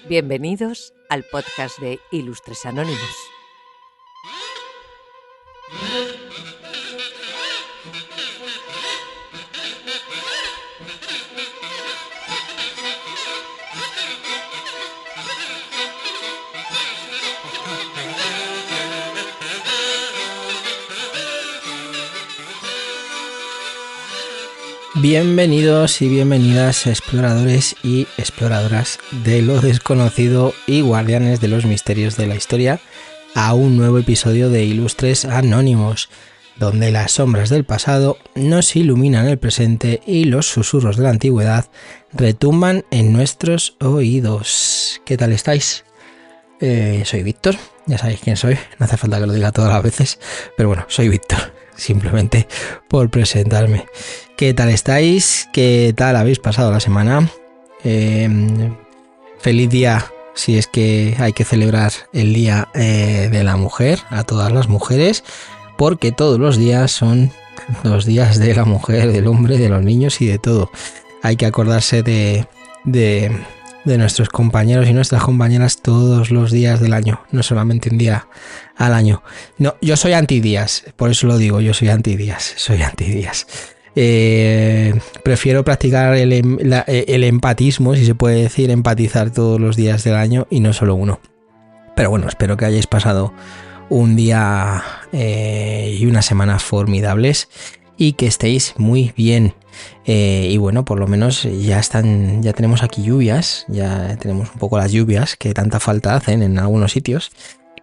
Bienvenidos al podcast de Ilustres Anónimos. Bienvenidos y bienvenidas exploradores y exploradoras de lo desconocido y guardianes de los misterios de la historia a un nuevo episodio de Ilustres Anónimos, donde las sombras del pasado nos iluminan el presente y los susurros de la antigüedad retumban en nuestros oídos. ¿Qué tal estáis? Soy Víctor, ya sabéis quién soy, no hace falta que lo diga todas las veces, pero bueno, soy Víctor, simplemente por presentarme. ¿Qué tal estáis? ¿Qué tal habéis pasado la semana? Feliz día, si es que hay que celebrar el Día de la Mujer, a todas las mujeres, porque todos los días son los días de la mujer, del hombre, de los niños y de todo. Hay que acordarse de nuestros compañeros y nuestras compañeras todos los días del año, no solamente un día al año. No, yo soy antidías, por eso lo digo, yo soy antidías. Prefiero practicar el empatismo, si se puede decir, empatizar todos los días del año y no solo uno. Pero bueno, espero que hayáis pasado un día y una semana formidables y que estéis muy bien. Y bueno, por lo menos ya tenemos aquí lluvias, ya tenemos un poco las lluvias que tanta falta hacen en algunos sitios.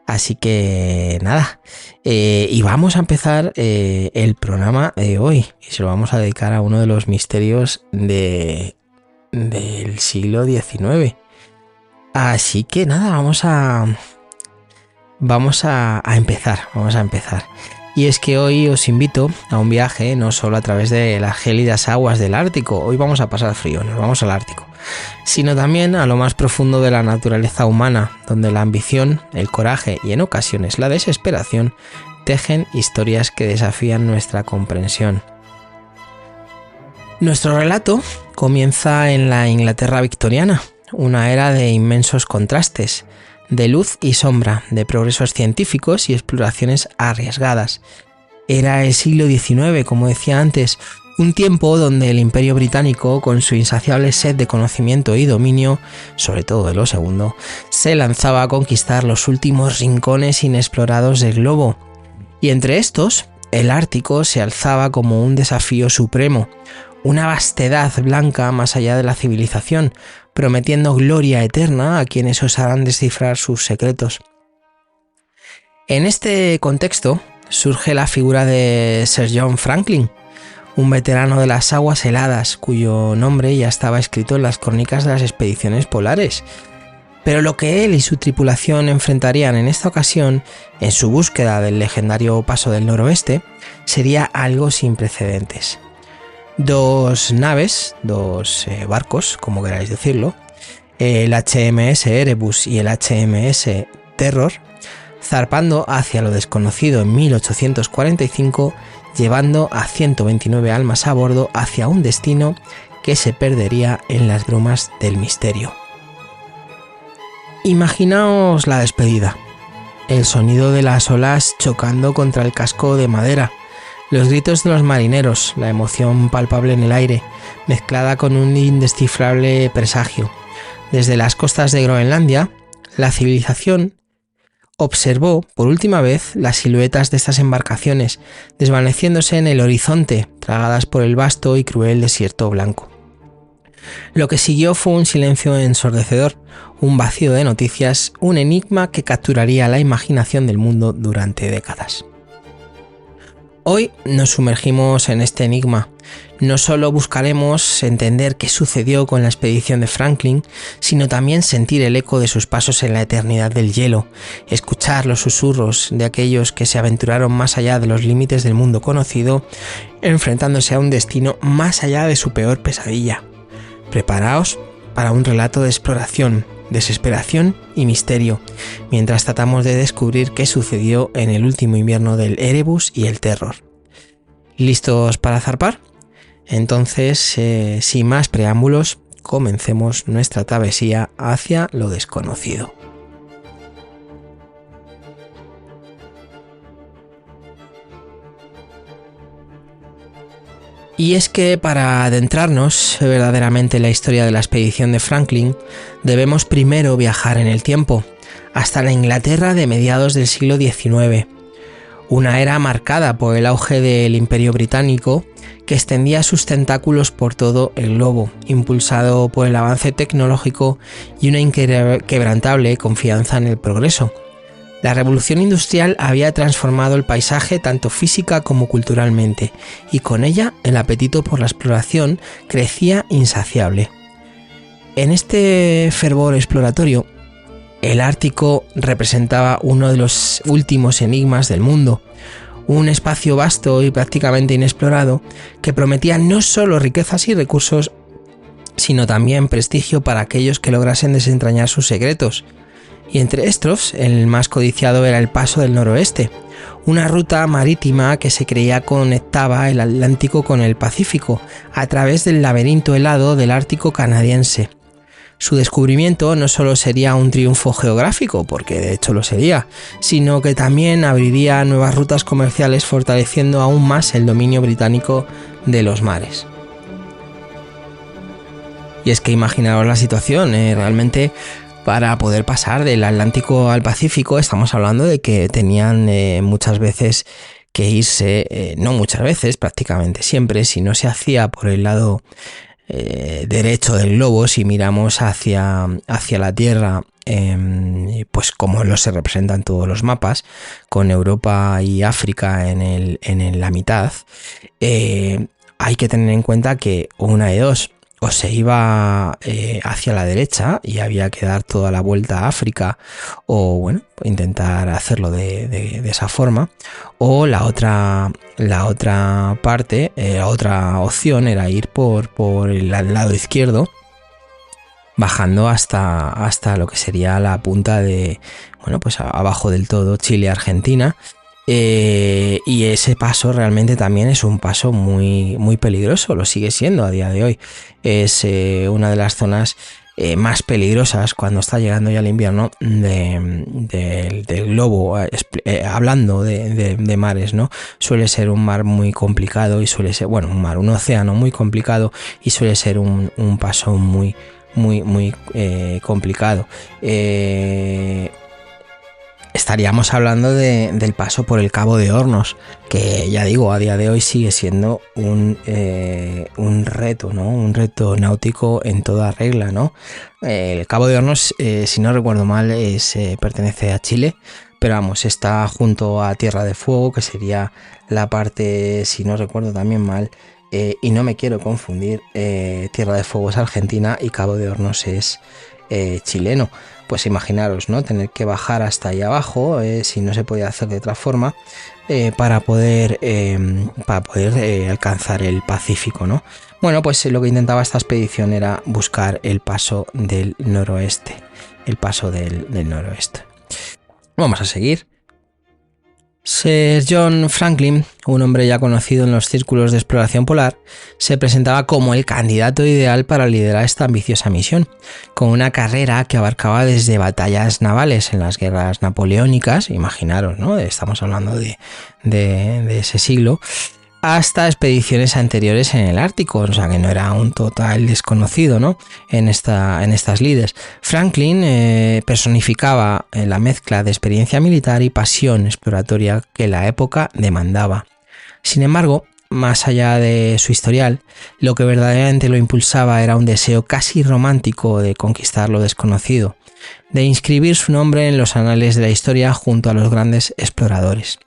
Así que nada, y vamos a empezar el programa de hoy y se lo vamos a dedicar a uno de los misterios del siglo XIX. Así que nada, vamos a empezar. Y es que hoy os invito a un viaje no solo a través de las gélidas aguas del Ártico, hoy vamos a pasar frío, nos vamos al Ártico, sino también a lo más profundo de la naturaleza humana, donde la ambición, el coraje y en ocasiones la desesperación tejen historias que desafían nuestra comprensión. Nuestro relato comienza en la Inglaterra victoriana, una era de inmensos contrastes, de luz y sombra, de progresos científicos y exploraciones arriesgadas. Era el siglo XIX, como decía antes, un tiempo donde el Imperio Británico, con su insaciable sed de conocimiento y dominio, sobre todo de lo segundo, se lanzaba a conquistar los últimos rincones inexplorados del globo. Y entre estos, el Ártico se alzaba como un desafío supremo, una vastedad blanca más allá de la civilización, prometiendo gloria eterna a quienes osaran descifrar sus secretos. En este contexto surge la figura de Sir John Franklin, un veterano de las aguas heladas, cuyo nombre ya estaba escrito en las crónicas de las expediciones polares. Pero lo que él y su tripulación enfrentarían en esta ocasión, en su búsqueda del legendario Paso del Noroeste, sería algo sin precedentes. Dos naves, barcos, como queráis decirlo, el HMS Erebus y el HMS Terror, zarpando hacia lo desconocido en 1845, llevando a 129 almas a bordo hacia un destino que se perdería en las brumas del misterio. Imaginaos la despedida, el sonido de las olas chocando contra el casco de madera, los gritos de los marineros, la emoción palpable en el aire, mezclada con un indescifrable presagio. Desde las costas de Groenlandia, la civilización observó por última vez las siluetas de estas embarcaciones, desvaneciéndose en el horizonte, tragadas por el vasto y cruel desierto blanco. Lo que siguió fue un silencio ensordecedor, un vacío de noticias, un enigma que capturaría la imaginación del mundo durante décadas. Hoy nos sumergimos en este enigma. No solo buscaremos entender qué sucedió con la expedición de Franklin, sino también sentir el eco de sus pasos en la eternidad del hielo, escuchar los susurros de aquellos que se aventuraron más allá de los límites del mundo conocido, enfrentándose a un destino más allá de su peor pesadilla. Preparaos para un relato de exploración, desesperación y misterio, mientras tratamos de descubrir qué sucedió en el último invierno del Erebus y el Terror. ¿Listos para zarpar? Entonces, sin más preámbulos, comencemos nuestra travesía hacia lo desconocido. Y es que para adentrarnos verdaderamente en la historia de la expedición de Franklin, debemos primero viajar en el tiempo, hasta la Inglaterra de mediados del siglo XIX, una era marcada por el auge del Imperio Británico que extendía sus tentáculos por todo el globo, impulsado por el avance tecnológico y una inquebrantable confianza en el progreso. La revolución industrial había transformado el paisaje tanto física como culturalmente, y con ella el apetito por la exploración crecía insaciable. En este fervor exploratorio, el Ártico representaba uno de los últimos enigmas del mundo, un espacio vasto y prácticamente inexplorado que prometía no solo riquezas y recursos, sino también prestigio para aquellos que lograsen desentrañar sus secretos. Y entre estos, el más codiciado era el Paso del Noroeste, una ruta marítima que se creía conectaba el Atlántico con el Pacífico a través del laberinto helado del Ártico canadiense. Su descubrimiento no solo sería un triunfo geográfico, porque de hecho lo sería, sino que también abriría nuevas rutas comerciales, fortaleciendo aún más el dominio británico de los mares. Y es que imaginaos la situación, realmente para poder pasar del Atlántico al Pacífico estamos hablando de que tenían muchas veces que irse, no muchas veces, prácticamente siempre, si no se hacía por el lado derecho del globo, si miramos hacia la Tierra, pues como se representan todos los mapas, con Europa y África en la mitad, hay que tener en cuenta que una de dos: o se iba hacia la derecha y había que dar toda la vuelta a África, o bueno, intentar hacerlo de esa forma, o la otra parte, la otra opción era ir por el lado izquierdo, bajando hasta lo que sería la punta de, bueno, pues abajo del todo Chile-Argentina. Y ese paso realmente también es un paso muy, muy peligroso, lo sigue siendo a día de hoy. Es una de las zonas más peligrosas cuando está llegando ya el invierno del globo, hablando de mares, ¿no? Suele ser un mar muy complicado y suele ser, bueno, un océano muy complicado y suele ser un paso muy, muy, muy complicado. Estaríamos hablando del paso por el Cabo de Hornos, que ya digo, a día de hoy sigue siendo un reto, ¿no? Un reto náutico en toda regla, ¿no? El Cabo de Hornos, si no recuerdo mal, pertenece a Chile, pero vamos, está junto a Tierra de Fuego, que sería la parte, si no recuerdo también mal, y no me quiero confundir, Tierra de Fuego es Argentina y Cabo de Hornos es chileno. Pues imaginaros, ¿no? Tener que bajar hasta ahí abajo, si no se podía hacer de otra forma, para poder alcanzar el Pacífico, ¿no? Bueno, pues lo que intentaba esta expedición era buscar el paso del noroeste, el paso del noroeste. Vamos a seguir. Sir John Franklin, un hombre ya conocido en los círculos de exploración polar, se presentaba como el candidato ideal para liderar esta ambiciosa misión, con una carrera que abarcaba desde batallas navales en las guerras napoleónicas, imaginaros, ¿no? Estamos hablando de ese siglo, hasta expediciones anteriores en el Ártico, o sea que no era un total desconocido, ¿no? en estas lides. Franklin personificaba la mezcla de experiencia militar y pasión exploratoria que la época demandaba. Sin embargo, más allá de su historial, lo que verdaderamente lo impulsaba era un deseo casi romántico de conquistar lo desconocido, de inscribir su nombre en los anales de la historia junto a los grandes exploradores.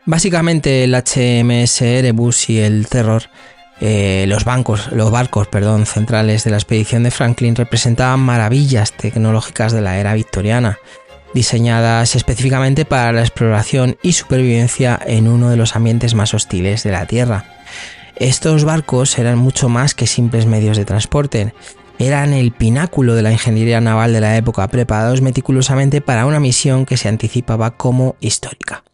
Básicamente el HMS Erebus y el Terror, los barcos centrales de la expedición de Franklin, representaban maravillas tecnológicas de la era victoriana, diseñadas específicamente para la exploración y supervivencia en uno de los ambientes más hostiles de la Tierra. Estos barcos eran mucho más que simples medios de transporte, eran el pináculo de la ingeniería naval de la época, preparados meticulosamente para una misión que se anticipaba como histórica.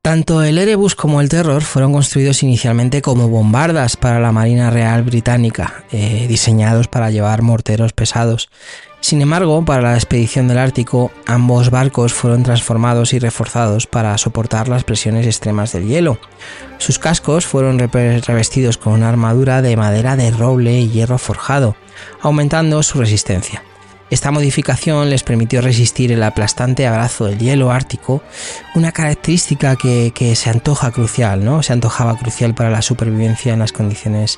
Tanto el Erebus como el Terror fueron construidos inicialmente como bombardas para la Marina Real Británica, diseñados para llevar morteros pesados. Sin embargo, para la expedición del Ártico, ambos barcos fueron transformados y reforzados para soportar las presiones extremas del hielo. Sus cascos fueron revestidos con una armadura de madera de roble y hierro forjado, aumentando su resistencia. Esta modificación les permitió resistir el aplastante abrazo del hielo ártico, una característica que se antojaba crucial para la supervivencia en las condiciones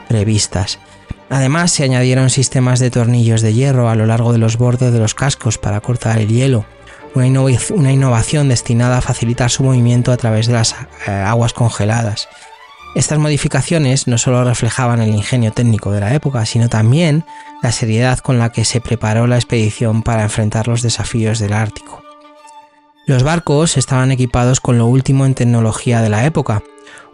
previstas. Además, se añadieron sistemas de tornillos de hierro a lo largo de los bordes de los cascos para cortar el hielo, una innovación destinada a facilitar su movimiento a través de las aguas congeladas. Estas modificaciones no solo reflejaban el ingenio técnico de la época, sino también la seriedad con la que se preparó la expedición para enfrentar los desafíos del Ártico. Los barcos estaban equipados con lo último en tecnología de la época.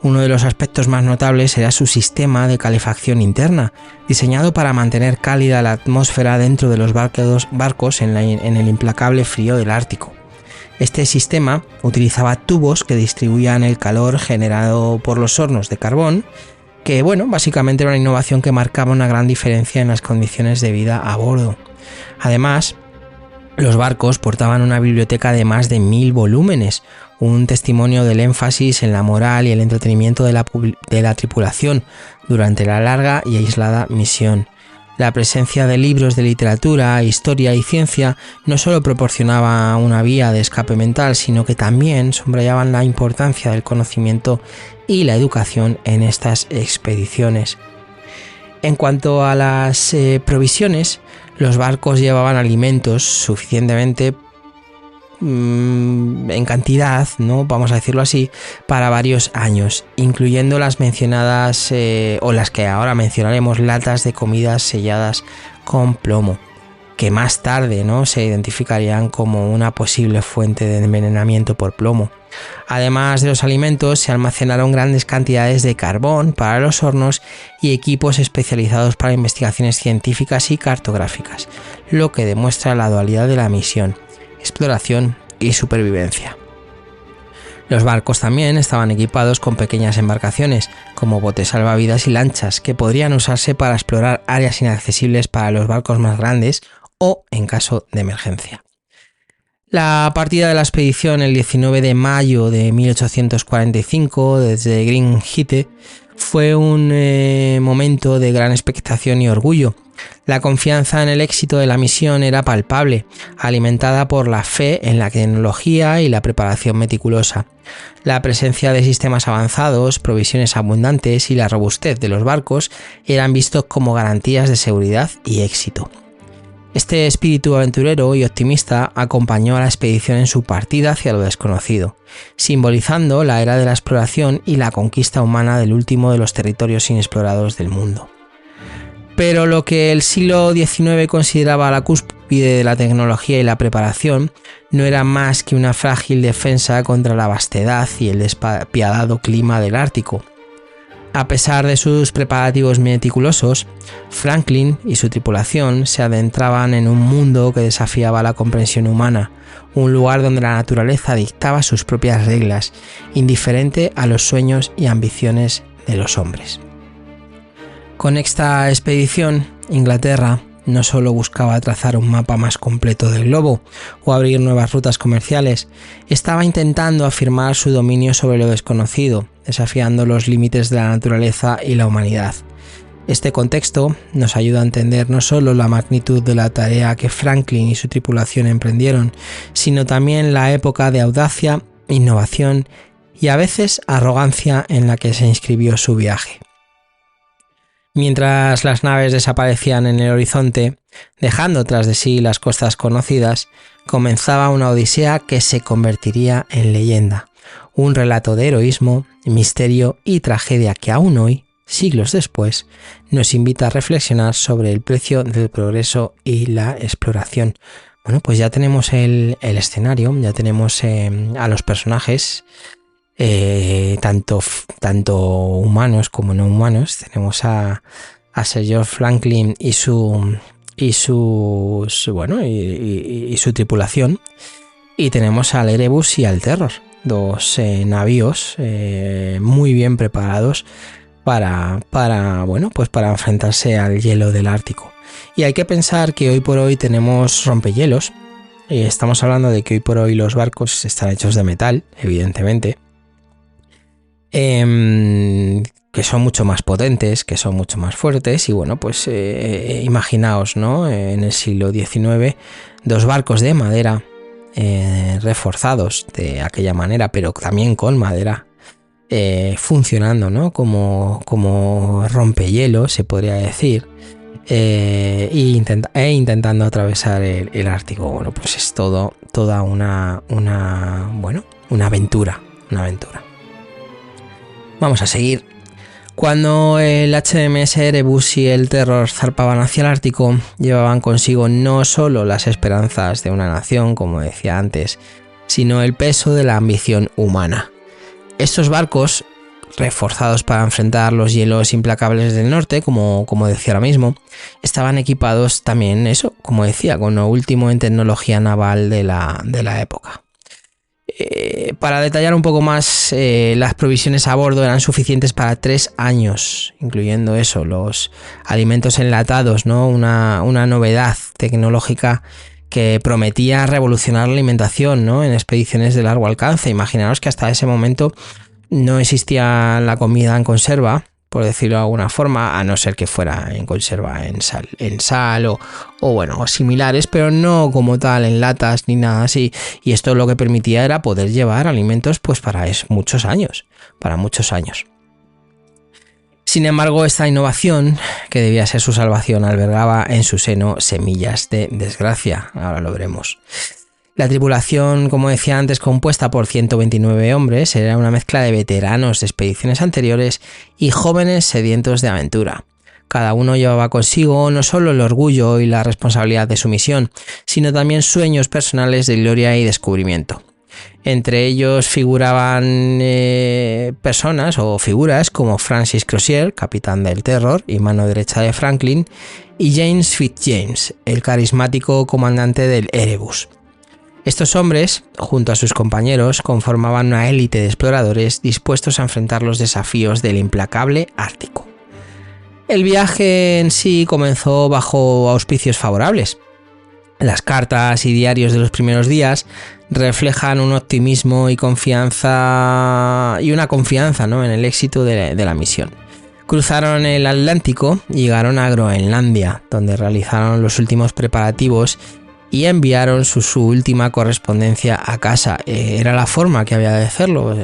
Uno de los aspectos más notables era su sistema de calefacción interna, diseñado para mantener cálida la atmósfera dentro de los barcos en el implacable frío del Ártico. Este sistema utilizaba tubos que distribuían el calor generado por los hornos de carbón, que básicamente era una innovación que marcaba una gran diferencia en las condiciones de vida a bordo. Además, los barcos portaban una biblioteca de más de 1000 volúmenes, un testimonio del énfasis en la moral y el entretenimiento de la tripulación durante la larga y aislada misión. La presencia de libros de literatura, historia y ciencia no solo proporcionaba una vía de escape mental, sino que también subrayaban la importancia del conocimiento y la educación en estas expediciones. En cuanto a las provisiones, los barcos llevaban alimentos suficientemente en cantidad, vamos a decirlo así, para varios años, incluyendo las mencionadas o las que ahora mencionaremos, latas de comidas selladas con plomo, que más tarde se identificarían como una posible fuente de envenenamiento por plomo. Además de los alimentos, se almacenaron grandes cantidades de carbón para los hornos y equipos especializados para investigaciones científicas y cartográficas, lo que demuestra la dualidad de la misión: exploración y supervivencia. Los barcos también estaban equipados con pequeñas embarcaciones, como botes salvavidas y lanchas, que podrían usarse para explorar áreas inaccesibles para los barcos más grandes o en caso de emergencia. La partida de la expedición el 19 de mayo de 1845 desde Green Heath fue un momento de gran expectación y orgullo. La confianza en el éxito de la misión era palpable, alimentada por la fe en la tecnología y la preparación meticulosa. La presencia de sistemas avanzados, provisiones abundantes y la robustez de los barcos eran vistos como garantías de seguridad y éxito. Este espíritu aventurero y optimista acompañó a la expedición en su partida hacia lo desconocido, simbolizando la era de la exploración y la conquista humana del último de los territorios inexplorados del mundo. Pero lo que el siglo XIX consideraba la cúspide de la tecnología y la preparación no era más que una frágil defensa contra la vastedad y el despiadado clima del Ártico. A pesar de sus preparativos meticulosos, Franklin y su tripulación se adentraban en un mundo que desafiaba la comprensión humana, un lugar donde la naturaleza dictaba sus propias reglas, indiferente a los sueños y ambiciones de los hombres. Con esta expedición, Inglaterra no solo buscaba trazar un mapa más completo del globo o abrir nuevas rutas comerciales, estaba intentando afirmar su dominio sobre lo desconocido, desafiando los límites de la naturaleza y la humanidad. Este contexto nos ayuda a entender no solo la magnitud de la tarea que Franklin y su tripulación emprendieron, sino también la época de audacia, innovación y a veces arrogancia en la que se inscribió su viaje. Mientras las naves desaparecían en el horizonte, dejando tras de sí las costas conocidas, comenzaba una odisea que se convertiría en leyenda, un relato de heroísmo, misterio y tragedia que aún hoy, siglos después, nos invita a reflexionar sobre el precio del progreso y la exploración. Bueno, pues ya tenemos el escenario, ya tenemos a los personajes, tanto humanos como no humanos. Tenemos a Sir George Franklin y su tripulación, y tenemos al Erebus y al Terror. navíos muy bien preparados para enfrentarse al hielo del Ártico. Y hay que pensar que hoy por hoy tenemos rompehielos. Estamos hablando de que hoy por hoy los barcos están hechos de metal, evidentemente, que son mucho más potentes, que son mucho más fuertes. Y bueno, pues imaginaos, ¿no? En el siglo XIX, 2 barcos de madera reforzados de aquella manera, pero también con madera, funcionando, ¿no? como rompehielos, se podría decir. Intentando atravesar el Ártico. Bueno, pues es toda una aventura. Vamos a seguir. Cuando el HMS Erebus y el Terror zarpaban hacia el Ártico, llevaban consigo no solo las esperanzas de una nación, como decía antes, sino el peso de la ambición humana. Estos barcos, reforzados para enfrentar los hielos implacables del norte, como decía ahora mismo, estaban equipados también, como decía, con lo último en tecnología naval de la época. Para detallar un poco más, las provisiones a bordo eran suficientes para 3 años, incluyendo los alimentos enlatados, ¿no? Una novedad tecnológica que prometía revolucionar la alimentación, ¿no? En expediciones de largo alcance. Imaginaos que hasta ese momento no existía la comida en conserva, por decirlo de alguna forma, a no ser que fuera en conserva en sal o similares, pero no como tal en latas ni nada así. Y esto lo que permitía era poder llevar alimentos pues para muchos años. Sin embargo, esta innovación, que debía ser su salvación, albergaba en su seno semillas de desgracia. Ahora lo veremos. La tripulación, como decía antes, compuesta por 129 hombres, era una mezcla de veteranos de expediciones anteriores y jóvenes sedientos de aventura. Cada uno llevaba consigo no solo el orgullo y la responsabilidad de su misión, sino también sueños personales de gloria y descubrimiento. Entre ellos figuraban personas o figuras como Francis Crozier, capitán del Terror y mano derecha de Franklin, y James Fitzjames, el carismático comandante del Erebus. Estos hombres, junto a sus compañeros, conformaban una élite de exploradores dispuestos a enfrentar los desafíos del implacable Ártico. El viaje en sí comenzó bajo auspicios favorables. Las cartas y diarios de los primeros días reflejan un optimismo y una confianza, ¿no? En el éxito de la misión. Cruzaron el Atlántico y llegaron a Groenlandia, donde realizaron los últimos preparativos y enviaron su última correspondencia a casa. Era la forma que había de hacerlo.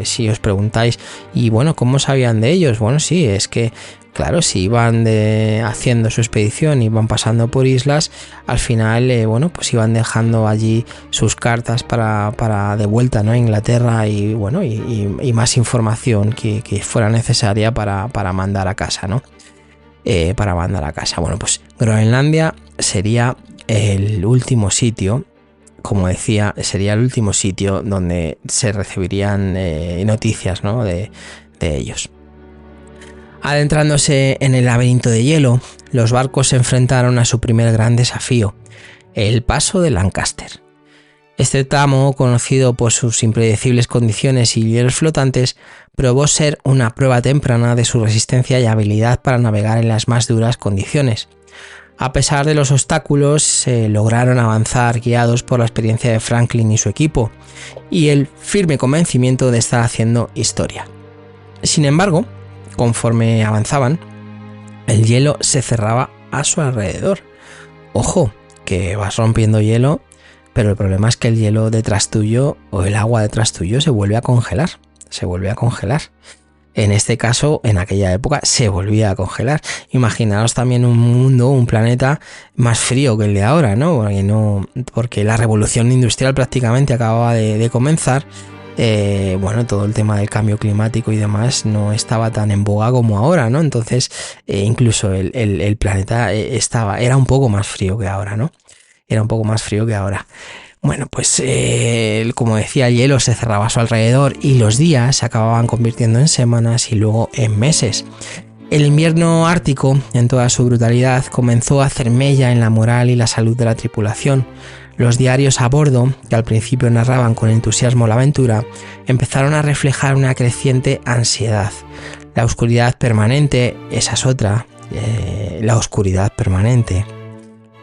Si os preguntáis, y bueno, ¿cómo sabían de ellos? Bueno, sí, es que, claro, si iban haciendo su expedición, iban pasando por islas, al final, pues iban dejando allí sus cartas para de vuelta, ¿no? A Inglaterra y más información que fuera necesaria para mandar a casa, ¿no? Bueno, pues Groenlandia sería el último sitio, como decía, sería el último sitio donde se recibirían noticias, ¿no? de ellos. Adentrándose en el laberinto de hielo, los barcos se enfrentaron a su primer gran desafío, el paso de Lancaster. Este tramo, conocido por sus impredecibles condiciones y hielos flotantes, probó ser una prueba temprana de su resistencia y habilidad para navegar en las más duras condiciones. A pesar de los obstáculos, lograron avanzar guiados por la experiencia de Franklin y su equipo, y el firme convencimiento de estar haciendo historia. Sin embargo, conforme avanzaban, el hielo se cerraba a su alrededor. Ojo, que vas rompiendo hielo, pero el problema es que el hielo detrás tuyo o el agua detrás tuyo se vuelve a congelar. En este caso, en aquella época, se volvía a congelar. Imaginaos también un planeta más frío que el de ahora, ¿no? Porque la revolución industrial prácticamente acababa de comenzar. Todo el tema del cambio climático y demás no estaba tan en boga como ahora, ¿no? Entonces, incluso el planeta era un poco más frío que ahora, ¿no? Bueno, pues como decía, el hielo se cerraba a su alrededor y los días se acababan convirtiendo en semanas y luego en meses. El invierno ártico, en toda su brutalidad, comenzó a hacer mella en la moral y la salud de la tripulación. Los diarios a bordo, que al principio narraban con entusiasmo la aventura, empezaron a reflejar una creciente ansiedad. La oscuridad permanente, esa es otra, la oscuridad permanente.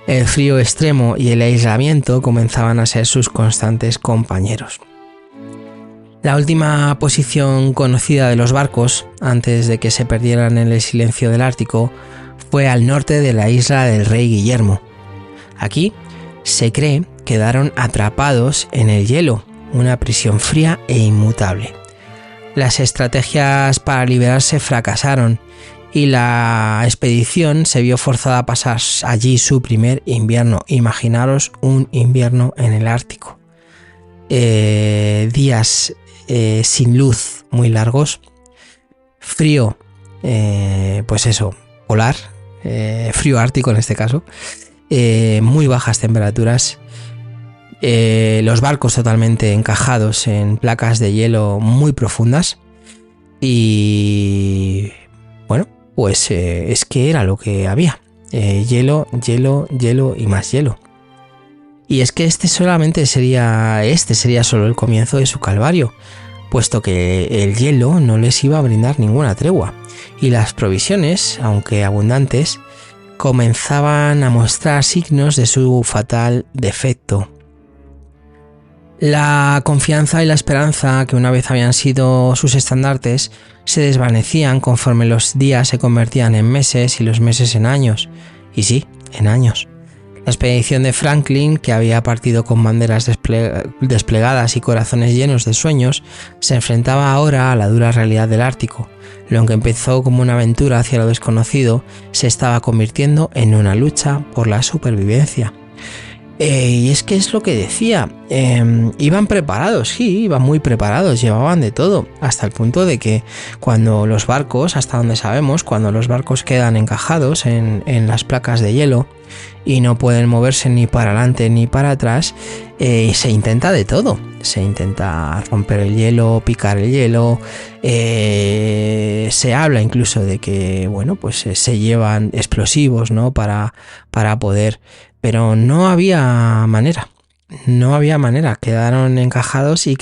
El frío extremo y el aislamiento comenzaban a ser sus constantes compañeros. La última posición conocida de los barcos, antes de que se perdieran en el silencio del Ártico, fue al norte de la isla del Rey Guillermo. Aquí se cree quedaron atrapados en el hielo, una prisión fría e inmutable. Las estrategias para liberarse fracasaron y la expedición se vio forzada a pasar allí su primer invierno. Imaginaros un invierno en el Ártico. Días sin luz muy largos, frío, polar, frío ártico en este caso, muy bajas temperaturas, los barcos totalmente encajados en placas de hielo muy profundas y bueno, pues es que era lo que había, hielo, hielo, hielo y más hielo. Y es que este sería solo el comienzo de su calvario, puesto que el hielo no les iba a brindar ninguna tregua, y las provisiones, aunque abundantes, comenzaban a mostrar signos de su fatal defecto. La confianza y la esperanza, que una vez habían sido sus estandartes, se desvanecían conforme los días se convertían en meses y los meses en años. Y sí, en años. La expedición de Franklin, que había partido con banderas desplegadas y corazones llenos de sueños, se enfrentaba ahora a la dura realidad del Ártico. Lo que empezó como una aventura hacia lo desconocido se estaba convirtiendo en una lucha por la supervivencia. Y es que es lo que decía, iban preparados, sí, iban muy preparados, llevaban de todo, hasta el punto de que cuando los barcos, hasta donde sabemos, cuando los barcos quedan encajados en las placas de hielo y no pueden moverse ni para adelante ni para atrás, se intenta de todo, se intenta romper el hielo, picar el hielo, se habla incluso de que, bueno, pues se llevan explosivos, ¿no? para poder... Pero no había manera, quedaron encajados. Y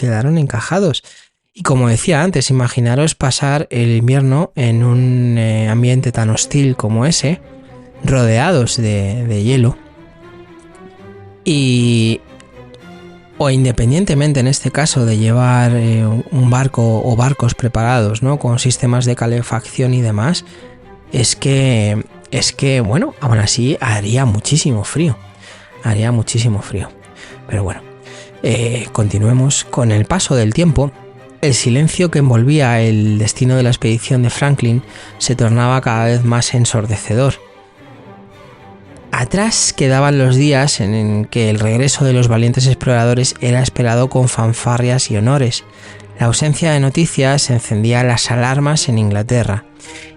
como decía antes, imaginaros pasar el invierno en un ambiente tan hostil como ese, rodeados de hielo. O independientemente en este caso de llevar un barco o barcos preparados, ¿no? Con sistemas de calefacción y demás, es que bueno, aún así haría muchísimo frío. Pero bueno, continuemos. Con el paso del tiempo, el silencio que envolvía el destino de la expedición de Franklin se tornaba cada vez más ensordecedor. Atrás quedaban los días en que el regreso de los valientes exploradores era esperado con fanfarrias y honores. La ausencia de noticias encendía las alarmas en Inglaterra,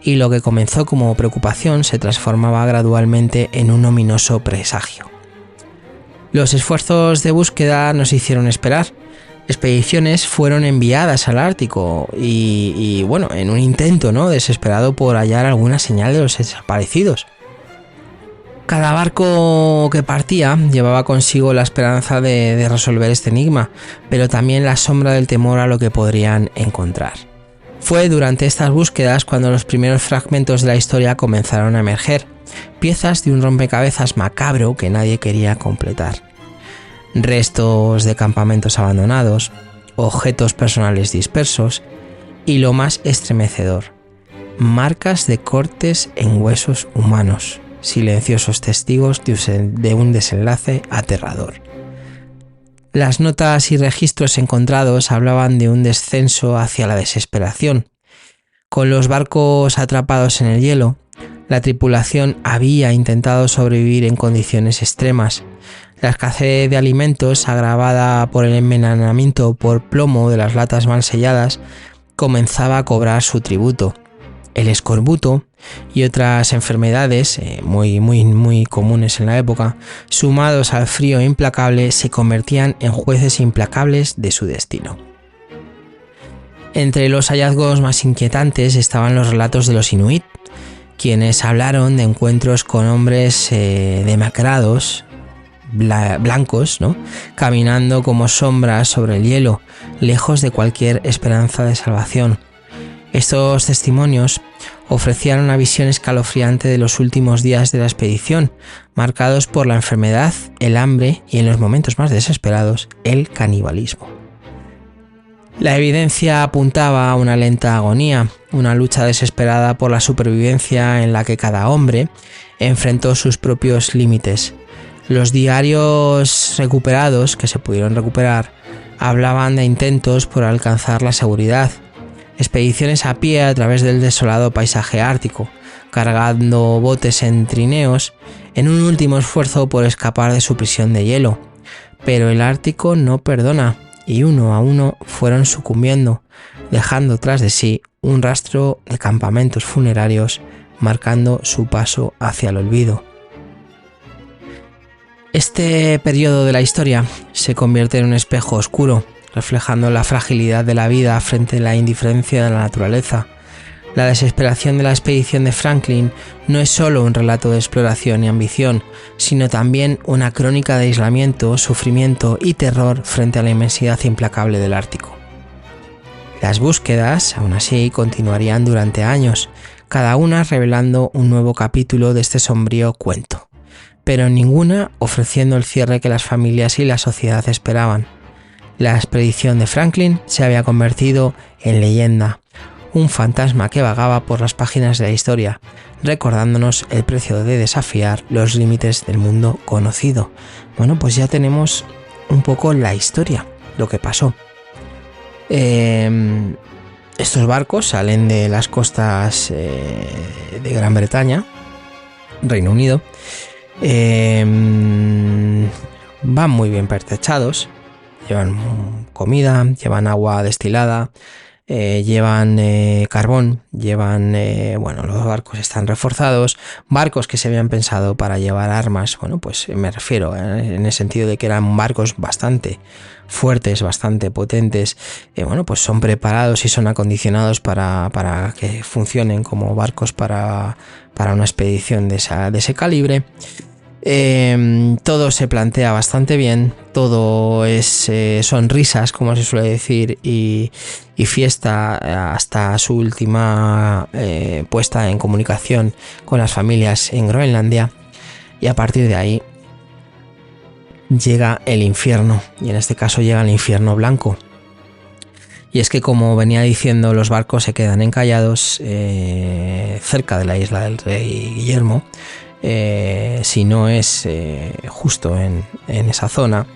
y lo que comenzó como preocupación se transformaba gradualmente en un ominoso presagio. Los esfuerzos de búsqueda no se hicieron esperar. Expediciones fueron enviadas al Ártico y bueno, en un intento, ¿no?, desesperado por hallar alguna señal de los desaparecidos. Cada barco que partía llevaba consigo la esperanza de resolver este enigma, pero también la sombra del temor a lo que podrían encontrar. Fue durante estas búsquedas cuando los primeros fragmentos de la historia comenzaron a emerger, piezas de un rompecabezas macabro que nadie quería completar. Restos de campamentos abandonados, objetos personales dispersos y, lo más estremecedor, marcas de cortes en huesos humanos, silenciosos testigos de un desenlace aterrador. Las notas y registros encontrados hablaban de un descenso hacia la desesperación. Con los barcos atrapados en el hielo, la tripulación había intentado sobrevivir en condiciones extremas. La escasez de alimentos, agravada por el envenenamiento por plomo de las latas mal selladas, comenzaba a cobrar su tributo. El escorbuto y otras enfermedades muy comunes en la época, sumados al frío implacable, se convertían en jueces implacables de su destino. Entre los hallazgos más inquietantes estaban los relatos de los inuit, quienes hablaron de encuentros con hombres demacrados, blancos, ¿no?, caminando como sombras sobre el hielo, lejos de cualquier esperanza de salvación. Estos testimonios ofrecían una visión escalofriante de los últimos días de la expedición, marcados por la enfermedad, el hambre y, en los momentos más desesperados, el canibalismo. La evidencia apuntaba a una lenta agonía, una lucha desesperada por la supervivencia en la que cada hombre enfrentó sus propios límites. Los diarios recuperados, que se pudieron recuperar, hablaban de intentos por alcanzar la seguridad, expediciones a pie a través del desolado paisaje ártico, cargando botes en trineos, en un último esfuerzo por escapar de su prisión de hielo. Pero el Ártico no perdona, y uno a uno fueron sucumbiendo, dejando tras de sí un rastro de campamentos funerarios, marcando su paso hacia el olvido. Este periodo de la historia se convierte en un espejo oscuro, reflejando la fragilidad de la vida frente a la indiferencia de la naturaleza. La desesperación de la expedición de Franklin no es solo un relato de exploración y ambición, sino también una crónica de aislamiento, sufrimiento y terror frente a la inmensidad implacable del Ártico. Las búsquedas, aún así, continuarían durante años, cada una revelando un nuevo capítulo de este sombrío cuento, pero ninguna ofreciendo el cierre que las familias y la sociedad esperaban. La expedición de Franklin se había convertido en leyenda, un fantasma que vagaba por las páginas de la historia, recordándonos el precio de desafiar los límites del mundo conocido. Bueno, pues ya tenemos un poco la historia, lo que pasó. Estos barcos salen de las costas de Gran Bretaña, Reino Unido, van muy bien pertrechados, llevan comida, llevan agua destilada, llevan carbón, llevan, los barcos están reforzados, barcos que se habían pensado para llevar armas, pues me refiero en el sentido de que eran barcos bastante fuertes, bastante potentes, pues son preparados y son acondicionados para que funcionen como barcos para una expedición de ese calibre. Todo se plantea bastante bien, todo es sonrisas, como se suele decir, y fiesta hasta su última puesta en comunicación con las familias en Groenlandia, y a partir de ahí llega el infierno, y en este caso llega el infierno blanco. Y es que, como venía diciendo, los barcos se quedan encallados cerca de la isla del Rey Guillermo, si no es justo en esa zona,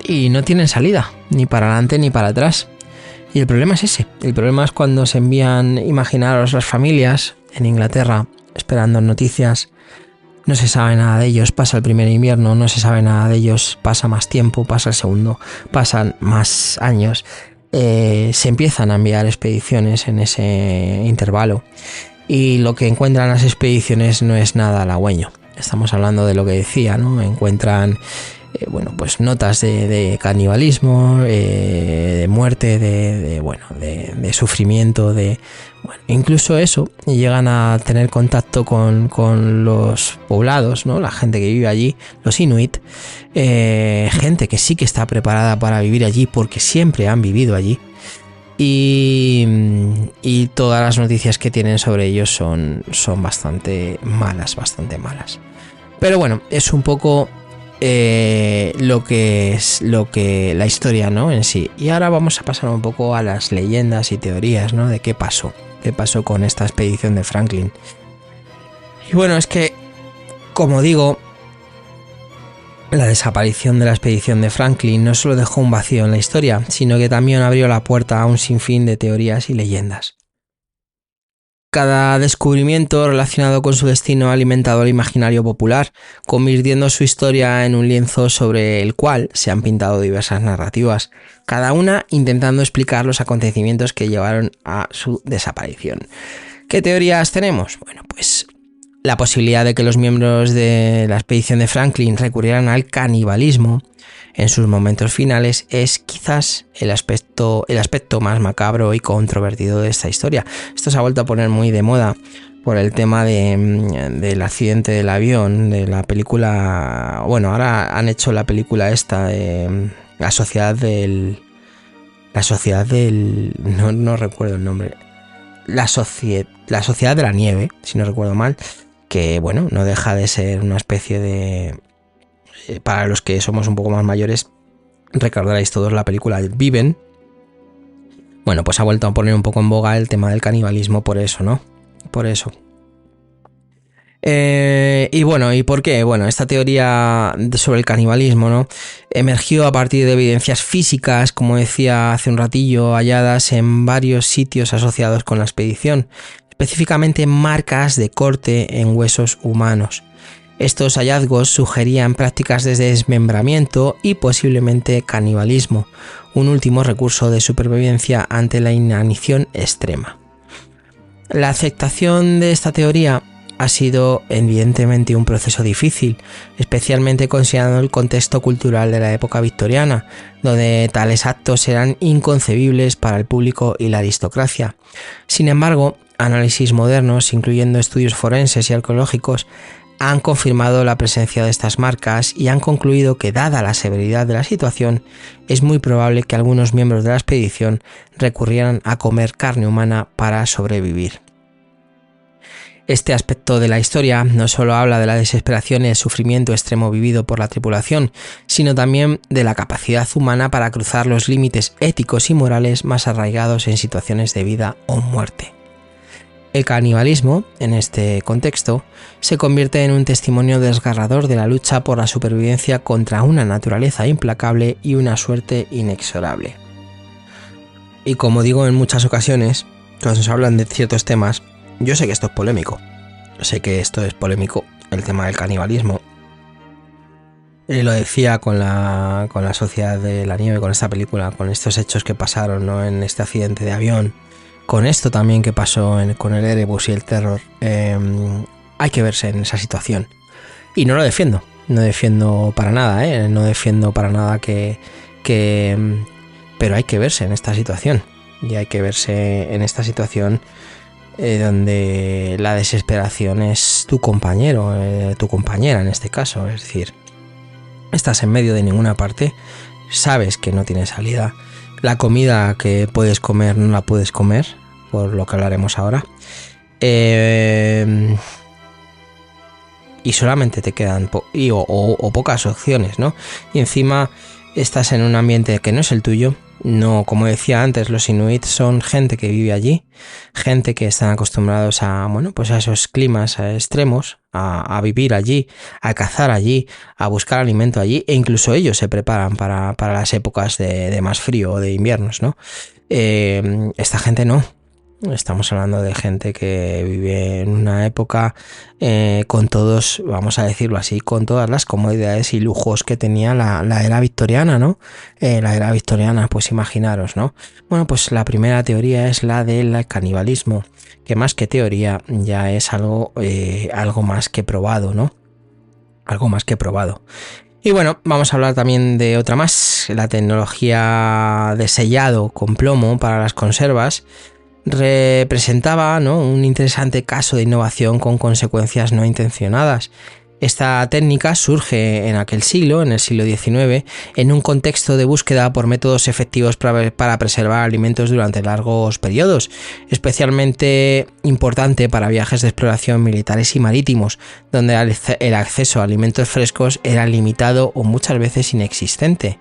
y no tienen salida, ni para adelante ni para atrás. Y el problema es ese, el problema es cuando se envían, imaginaros, las familias en Inglaterra esperando noticias, no se sabe nada de ellos, pasa el primer invierno, no se sabe nada de ellos, pasa más tiempo, pasa el segundo, pasan más años, se empiezan a enviar expediciones en ese intervalo. Y lo que encuentran las expediciones no es nada halagüeño. Estamos hablando de lo que decía, ¿no? Encuentran notas de canibalismo, de muerte, de sufrimiento, incluso eso. Y llegan a tener contacto con los poblados, ¿no? La gente que vive allí, los inuit, gente que sí que está preparada para vivir allí porque siempre han vivido allí. Y todas las noticias que tienen sobre ellos son bastante malas. Pero bueno, es un poco lo que la historia, ¿no?, en sí. Y ahora vamos a pasar un poco a las leyendas y teorías, ¿no?, de qué pasó con esta expedición de Franklin. Y bueno, es que, como digo, la desaparición de la expedición de Franklin no solo dejó un vacío en la historia, sino que también abrió la puerta a un sinfín de teorías y leyendas. Cada descubrimiento relacionado con su destino ha alimentado el imaginario popular, convirtiendo su historia en un lienzo sobre el cual se han pintado diversas narrativas, cada una intentando explicar los acontecimientos que llevaron a su desaparición. ¿Qué teorías tenemos? Bueno, pues La posibilidad de que los miembros de la expedición de Franklin recurrieran al canibalismo en sus momentos finales es quizás el aspecto más macabro y controvertido de esta historia. Esto se ha vuelto a poner muy de moda por el tema del accidente del avión, de la película. Bueno, ahora han hecho la película esta de la sociedad del no recuerdo el nombre. La sociedad de la nieve, si no recuerdo mal, que bueno, no deja de ser una especie de, para los que somos un poco más mayores, recordaréis todos la película Viven. Bueno, pues ha vuelto a poner un poco en boga el tema del canibalismo por eso, ¿no? Por eso. Y bueno, ¿y por qué? Bueno, esta teoría sobre el canibalismo, ¿no? Emergió a partir de evidencias físicas, como decía hace un ratillo, halladas en varios sitios asociados con la expedición, específicamente marcas de corte en huesos humanos. Estos hallazgos sugerían prácticas de desmembramiento y posiblemente canibalismo, un último recurso de supervivencia ante la inanición extrema. La aceptación de esta teoría ha sido evidentemente un proceso difícil, especialmente considerando el contexto cultural de la época victoriana, donde tales actos eran inconcebibles para el público y la aristocracia. Sin embargo, análisis modernos, incluyendo estudios forenses y arqueológicos, han confirmado la presencia de estas marcas y han concluido que, dada la severidad de la situación, es muy probable que algunos miembros de la expedición recurrieran a comer carne humana para sobrevivir. Este aspecto de la historia no solo habla de la desesperación y el sufrimiento extremo vivido por la tripulación, sino también de la capacidad humana para cruzar los límites éticos y morales más arraigados en situaciones de vida o muerte. El canibalismo, en este contexto, se convierte en un testimonio desgarrador de la lucha por la supervivencia contra una naturaleza implacable y una suerte inexorable. Y como digo en muchas ocasiones, cuando se hablan de ciertos temas, yo sé que esto es polémico. Sé que esto es polémico, el tema del canibalismo. Lo decía con la sociedad de la nieve, con esta película, con estos hechos que pasaron, ¿no? En este accidente de avión, con esto también que pasó con el Erebus y el Terror. Hay que verse en esa situación. Y no lo defiendo. No defiendo para nada, no defiendo para nada que pero hay que verse en esta situación. Y hay que verse en esta situación donde la desesperación es tu compañero, tu compañera en este caso. Es decir, estás en medio de ninguna parte, sabes que no tienes salida, la comida que puedes comer no la puedes comer, por lo que hablaremos ahora, y solamente te quedan pocas opciones, ¿no? Y encima estás en un ambiente que no es el tuyo. No, como decía antes, los inuit son gente que vive allí, gente que están acostumbrados a, bueno, pues a esos climas extremos, a vivir allí, a cazar allí, a buscar alimento allí, e incluso ellos se preparan para las épocas de más frío o de inviernos, ¿no? Esta gente no. Estamos hablando de gente que vive en una época con todos, vamos a decirlo así, con todas las comodidades y lujos que tenía la era victoriana, ¿no? La era victoriana, pues imaginaros, ¿no? Bueno, pues la primera teoría es la del canibalismo, que más que teoría ya es algo más que probado, ¿no? Algo más que probado. Y bueno, vamos a hablar también de otra más, la tecnología de sellado con plomo para las conservas. Representaba, ¿no?, un interesante caso de innovación con consecuencias no intencionadas. Esta técnica surge en aquel siglo, en el siglo XIX, en un contexto de búsqueda por métodos efectivos para preservar alimentos durante largos periodos, especialmente importante para viajes de exploración militares y marítimos, donde el acceso a alimentos frescos era limitado o muchas veces inexistente.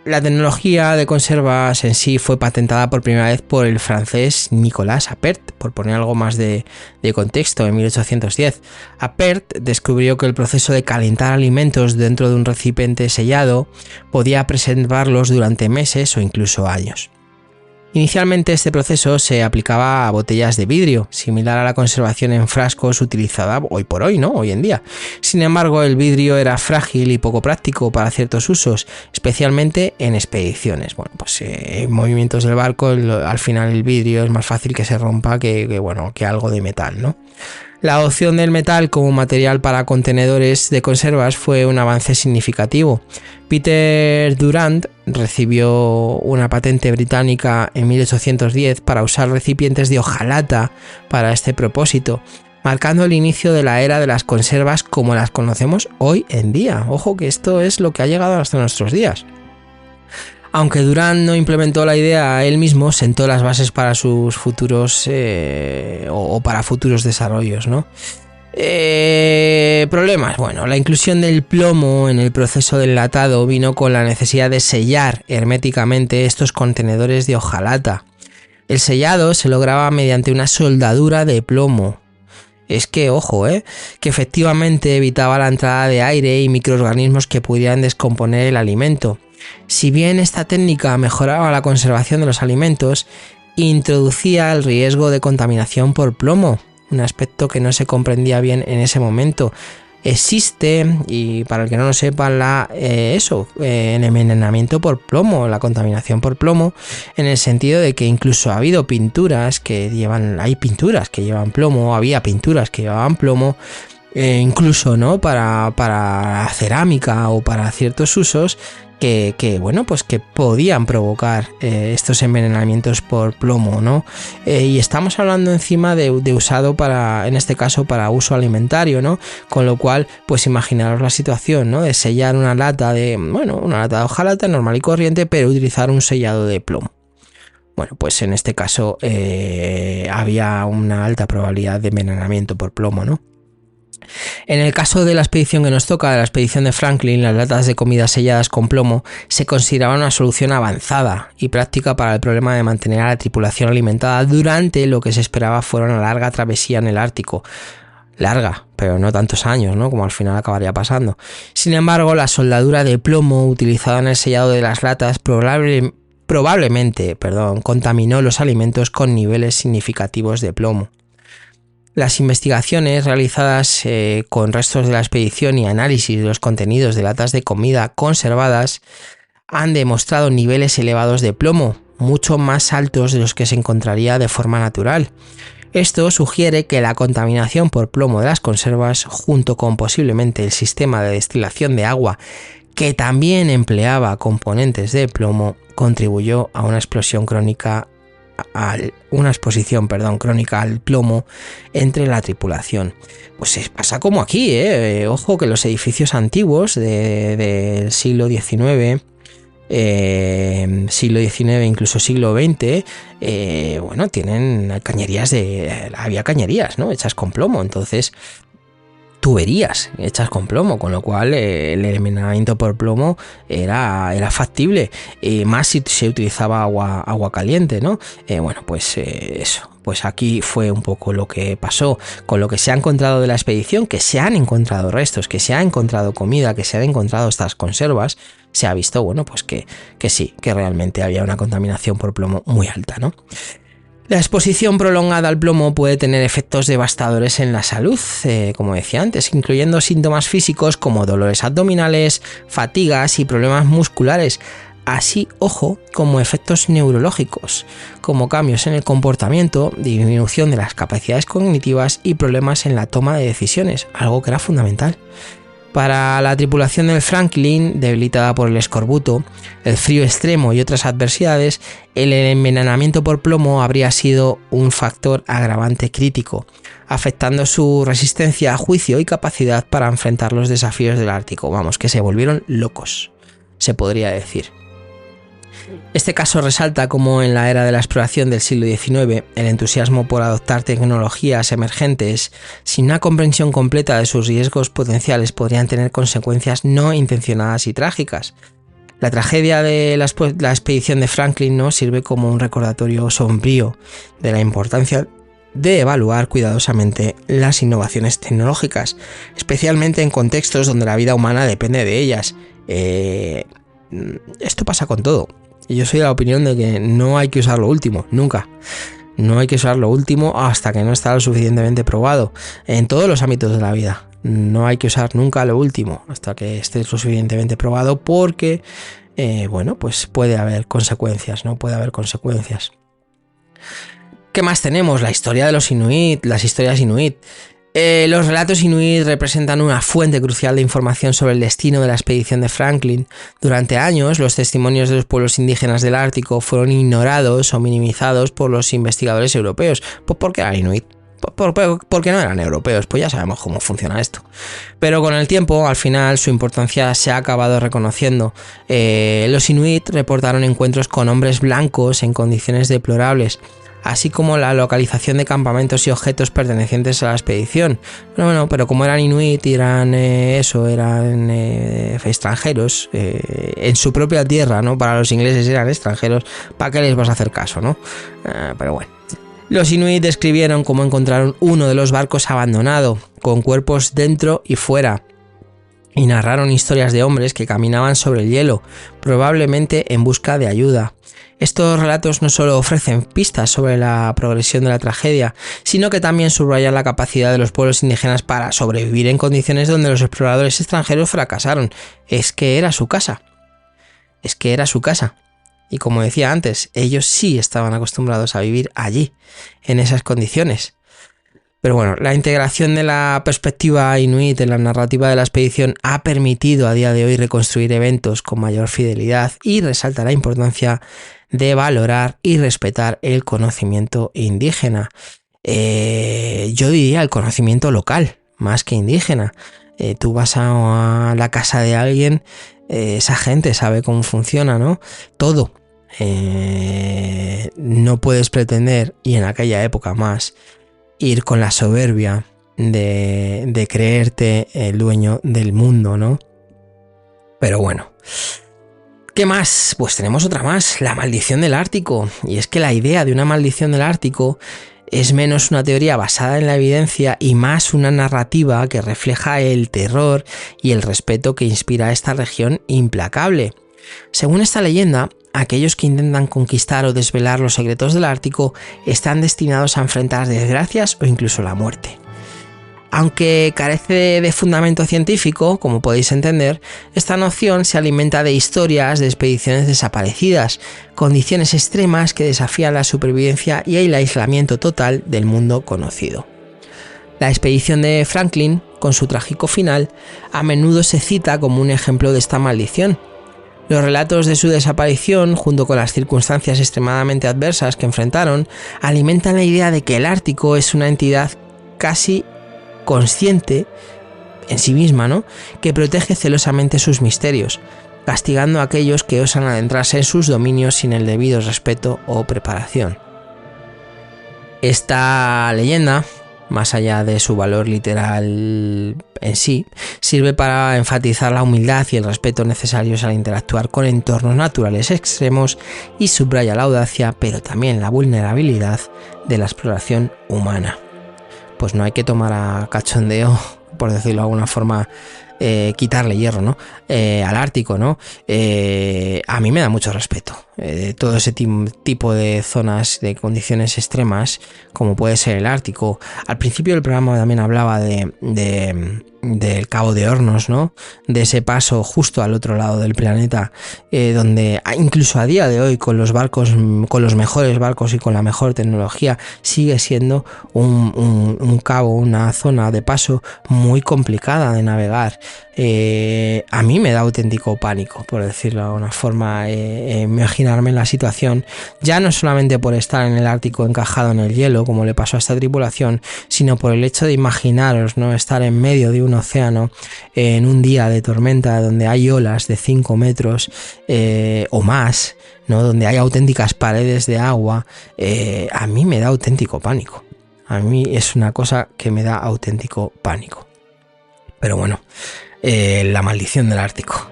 La tecnología de conservas en sí fue patentada por primera vez por el francés Nicolas Appert, por poner algo más de contexto, en 1810. Appert descubrió que el proceso de calentar alimentos dentro de un recipiente sellado podía preservarlos durante meses o incluso años. Inicialmente este proceso se aplicaba a botellas de vidrio, similar a la conservación en frascos utilizada hoy por hoy, ¿no? Hoy en día. Sin embargo, el vidrio era frágil y poco práctico para ciertos usos, especialmente en expediciones. Bueno, pues en movimientos del barco, al final el vidrio es más fácil que se rompa que algo de metal, ¿no? La adopción del metal como material para contenedores de conservas fue un avance significativo. Peter Durand recibió una patente británica en 1810 para usar recipientes de hojalata para este propósito, marcando el inicio de la era de las conservas como las conocemos hoy en día. Ojo que esto es lo que ha llegado hasta nuestros días. Aunque Durand no implementó la idea él mismo, sentó las bases para sus futuros o para futuros desarrollos, ¿no? Problemas. Bueno, la inclusión del plomo en el proceso de enlatado vino con la necesidad de sellar herméticamente estos contenedores de hojalata. El sellado se lograba mediante una soldadura de plomo. Es que, ojo, que efectivamente evitaba la entrada de aire y microorganismos que pudieran descomponer el alimento. Si bien esta técnica mejoraba la conservación de los alimentos, introducía el riesgo de contaminación por plomo, un aspecto que no se comprendía bien en ese momento. Existe, y para el que no lo sepa, el envenenamiento por plomo, la contaminación por plomo, en el sentido de que incluso ha habido pinturas que llevan plomo, había pinturas que llevaban plomo, incluso, ¿no? para cerámica o para ciertos usos que podían provocar estos envenenamientos por plomo, ¿no? Y estamos hablando encima de usado en este caso para uso alimentario, ¿no? Con lo cual, pues imaginaros la situación, ¿no? De sellar una lata de hojalata normal y corriente, pero utilizar un sellado de plomo. Bueno, pues en este caso había una alta probabilidad de envenenamiento por plomo, ¿no? En el caso de la expedición que nos toca, de la expedición de Franklin, las latas de comida selladas con plomo se consideraban una solución avanzada y práctica para el problema de mantener a la tripulación alimentada durante lo que se esperaba fuera una larga travesía en el Ártico. Larga, pero no tantos años, ¿no? Como al final acabaría pasando. Sin embargo, la soldadura de plomo utilizada en el sellado de las latas probablemente contaminó los alimentos con niveles significativos de plomo. Las investigaciones realizadas con restos de la expedición y análisis de los contenidos de latas de comida conservadas han demostrado niveles elevados de plomo, mucho más altos de los que se encontraría de forma natural. Esto sugiere que la contaminación por plomo de las conservas, junto con posiblemente el sistema de destilación de agua, que también empleaba componentes de plomo, contribuyó a una exposición crónica al plomo entre la tripulación. Pues pasa como aquí, ojo que los edificios antiguos del siglo XIX, incluso siglo XX, tienen cañerías había cañerías, ¿no? Hechas con plomo, entonces tuberías hechas con plomo, con lo cual el envenenamiento por plomo era factible, más si se utilizaba agua caliente, ¿no? Eso. Pues aquí fue un poco lo que pasó con lo que se ha encontrado de la expedición, que se han encontrado restos, que se ha encontrado comida, que se han encontrado estas conservas. Se ha visto, que sí, que realmente había una contaminación por plomo muy alta, ¿no? La exposición prolongada al plomo puede tener efectos devastadores en la salud, como decía antes, incluyendo síntomas físicos como dolores abdominales, fatigas y problemas musculares, así, ojo, como efectos neurológicos, como cambios en el comportamiento, disminución de las capacidades cognitivas y problemas en la toma de decisiones, algo que era fundamental. Para la tripulación del Franklin, debilitada por el escorbuto, el frío extremo y otras adversidades, el envenenamiento por plomo habría sido un factor agravante crítico, afectando su resistencia a juicio y capacidad para enfrentar los desafíos del Ártico. Vamos, que se volvieron locos, se podría decir. Este caso resalta cómo en la era de la exploración del siglo XIX, el entusiasmo por adoptar tecnologías emergentes sin una comprensión completa de sus riesgos potenciales podrían tener consecuencias no intencionadas y trágicas. La tragedia de la expedición de Franklin no sirve como un recordatorio sombrío de la importancia de evaluar cuidadosamente las innovaciones tecnológicas, especialmente en contextos donde la vida humana depende de ellas. Esto pasa con todo. Y yo soy de la opinión de que no hay que usar lo último, nunca. No hay que usar lo último hasta que no está lo suficientemente probado. En todos los ámbitos de la vida. No hay que usar nunca lo último hasta que esté lo suficientemente probado porque, pues puede haber consecuencias, ¿no? Puede haber consecuencias. ¿Qué más tenemos? La historia de los Inuit, las historias Inuit. Los relatos Inuit representan una fuente crucial de información sobre el destino de la expedición de Franklin. Durante años, los testimonios de los pueblos indígenas del Ártico fueron ignorados o minimizados por los investigadores europeos. Pues porque eran Inuit. Porque no eran europeos, pues ya sabemos cómo funciona esto. Pero con el tiempo, al final, su importancia se ha acabado reconociendo. Los Inuit reportaron encuentros con hombres blancos en condiciones deplorables, así como la localización de campamentos y objetos pertenecientes a la expedición. Pero como eran Inuit y eran extranjeros en su propia tierra, ¿no? Para los ingleses eran extranjeros, ¿para qué les vas a hacer caso, no? Pero bueno. Los Inuit describieron cómo encontraron uno de los barcos abandonado, con cuerpos dentro y fuera, y narraron historias de hombres que caminaban sobre el hielo, probablemente en busca de ayuda. Estos relatos no solo ofrecen pistas sobre la progresión de la tragedia, sino que también subrayan la capacidad de los pueblos indígenas para sobrevivir en condiciones donde los exploradores extranjeros fracasaron. Es que era su casa. Y como decía antes, ellos sí estaban acostumbrados a vivir allí, en esas condiciones. Pero bueno, la integración de la perspectiva inuit en la narrativa de la expedición ha permitido a día de hoy reconstruir eventos con mayor fidelidad y resalta la importancia de valorar y respetar el conocimiento indígena. Yo diría el conocimiento local, más que indígena. Tú vas a la casa de alguien, esa gente sabe cómo funciona, ¿no? Todo. No puedes pretender, y en aquella época más, ir con la soberbia de creerte el dueño del mundo, ¿no? Pero bueno. ¿Qué más? Pues tenemos otra más, la maldición del Ártico. Y es que la idea de una maldición del Ártico es menos una teoría basada en la evidencia y más una narrativa que refleja el terror y el respeto que inspira a esta región implacable. Según esta leyenda, aquellos que intentan conquistar o desvelar los secretos del Ártico están destinados a enfrentar desgracias o incluso la muerte. Aunque carece de fundamento científico, como podéis entender, esta noción se alimenta de historias de expediciones desaparecidas, condiciones extremas que desafían la supervivencia y el aislamiento total del mundo conocido. La expedición de Franklin, con su trágico final, a menudo se cita como un ejemplo de esta maldición. Los relatos de su desaparición, junto con las circunstancias extremadamente adversas que enfrentaron, alimentan la idea de que el Ártico es una entidad casi consciente en sí misma, ¿no?, que protege celosamente sus misterios, castigando a aquellos que osan adentrarse en sus dominios sin el debido respeto o preparación. Esta leyenda, más allá de su valor literal en sí, sirve para enfatizar la humildad y el respeto necesarios al interactuar con entornos naturales extremos y subraya la audacia, pero también la vulnerabilidad de la exploración humana. Pues no hay que tomar a cachondeo, por decirlo de alguna forma, quitarle hierro, ¿no?, al Ártico, ¿no? A mí me da mucho respeto todo ese tipo de zonas de condiciones extremas, como puede ser el Ártico. Al principio del programa también hablaba del Cabo de Hornos, ¿no?, de ese paso justo al otro lado del planeta, donde incluso a día de hoy con los barcos, con los mejores barcos y con la mejor tecnología, sigue siendo un cabo, una zona de paso muy complicada de navegar. A mí me da auténtico pánico, por decirlo de alguna forma, imaginarme en la situación, ya no solamente por estar en el Ártico encajado en el hielo, como le pasó a esta tripulación, sino por el hecho de imaginaros, ¿no?, estar en medio de un océano en un día de tormenta donde hay olas de 5 metros o más, ¿no?, donde hay auténticas paredes de agua. A mí me da auténtico pánico. A mí es una cosa que me da auténtico pánico. Pero bueno, la maldición del Ártico.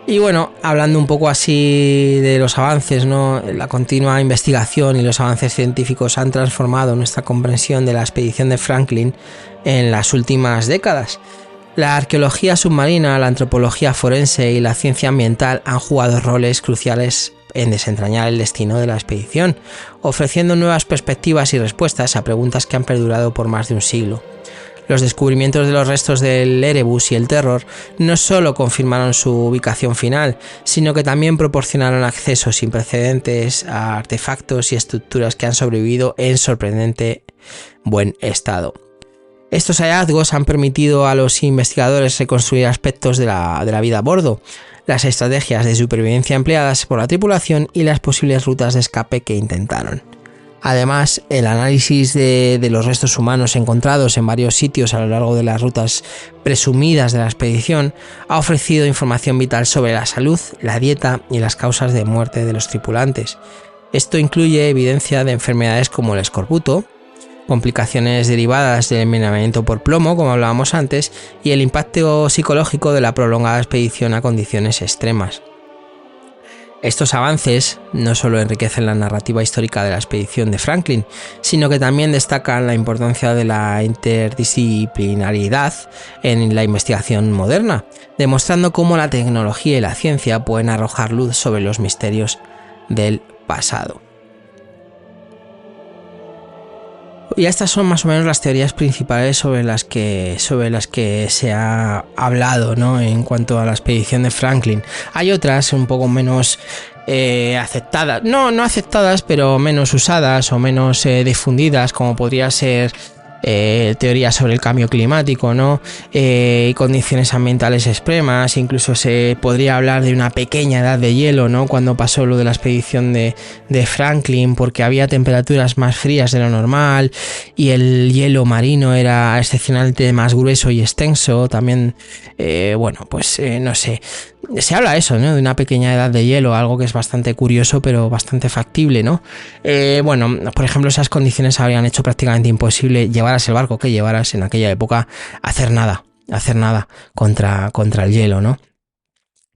Y bueno, hablando un poco así de los avances, ¿no?, la continua investigación y los avances científicos han transformado nuestra comprensión de la expedición de Franklin en las últimas décadas. La arqueología submarina, la antropología forense y la ciencia ambiental han jugado roles cruciales en desentrañar el destino de la expedición, ofreciendo nuevas perspectivas y respuestas a preguntas que han perdurado por más de un siglo. Los descubrimientos de los restos del Erebus y el Terror no solo confirmaron su ubicación final, sino que también proporcionaron acceso sin precedentes a artefactos y estructuras que han sobrevivido en sorprendente buen estado. Estos hallazgos han permitido a los investigadores reconstruir aspectos de la vida a bordo, las estrategias de supervivencia empleadas por la tripulación y las posibles rutas de escape que intentaron. Además, el análisis de los restos humanos encontrados en varios sitios a lo largo de las rutas presumidas de la expedición ha ofrecido información vital sobre la salud, la dieta y las causas de muerte de los tripulantes. Esto incluye evidencia de enfermedades como el escorbuto, complicaciones derivadas del envenenamiento por plomo, como hablábamos antes, y el impacto psicológico de la prolongada expedición a condiciones extremas. Estos avances no solo enriquecen la narrativa histórica de la expedición de Franklin, sino que también destacan la importancia de la interdisciplinariedad en la investigación moderna, demostrando cómo la tecnología y la ciencia pueden arrojar luz sobre los misterios del pasado. Y estas son más o menos las teorías principales sobre las que se ha hablado, ¿no?, en cuanto a la expedición de Franklin. Hay otras un poco menos aceptadas, no aceptadas, pero menos usadas o menos difundidas, como podría ser teorías sobre el cambio climático, ¿no? Y condiciones ambientales extremas. Incluso se podría hablar de una pequeña edad de hielo, ¿no?, cuando pasó lo de la expedición de Franklin, porque había temperaturas más frías de lo normal y el hielo marino era excepcionalmente más grueso y extenso. También, no sé, se habla eso, ¿no?, de una pequeña edad de hielo, algo que es bastante curioso pero bastante factible, ¿no? Por ejemplo, esas condiciones habrían hecho prácticamente imposible llevaras el barco que llevaras en aquella época a hacer nada contra el hielo, ¿no?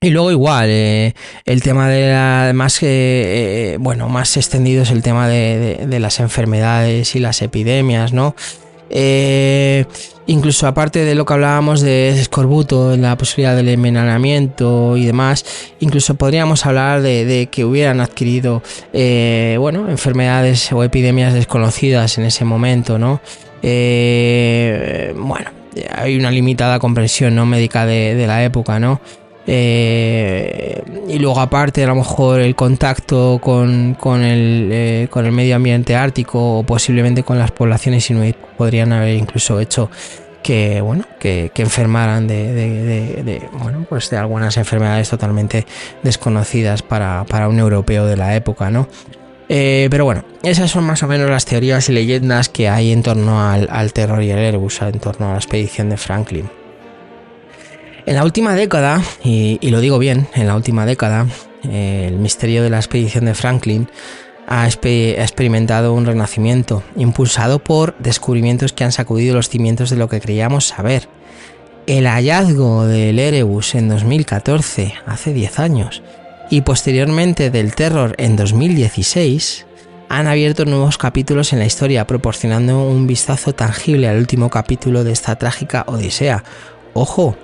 Y luego igual, el tema de más extendido es el tema de las enfermedades y las epidemias, ¿no? Incluso aparte de lo que hablábamos de escorbuto, la posibilidad del envenenamiento y demás, incluso podríamos hablar de que hubieran adquirido enfermedades o epidemias desconocidas en ese momento, ¿no? Hay una limitada comprensión, ¿no?, médica de la época, ¿no? Y luego aparte, a lo mejor el contacto con el medio ambiente ártico o posiblemente con las poblaciones inuit podrían haber incluso hecho que enfermaran de algunas enfermedades totalmente desconocidas para un europeo de la época, ¿no? Pero bueno, esas son más o menos las teorías y leyendas que hay en torno al Terror y el Erebus, en torno a la expedición de Franklin. En la última década, y lo digo bien, en la última década, el misterio de la expedición de Franklin ha experimentado un renacimiento, impulsado por descubrimientos que han sacudido los cimientos de lo que creíamos saber. El hallazgo del Erebus en 2014, hace 10 años, y posteriormente del Terror en 2016, han abierto nuevos capítulos en la historia, proporcionando un vistazo tangible al último capítulo de esta trágica odisea. ¡Ojo!,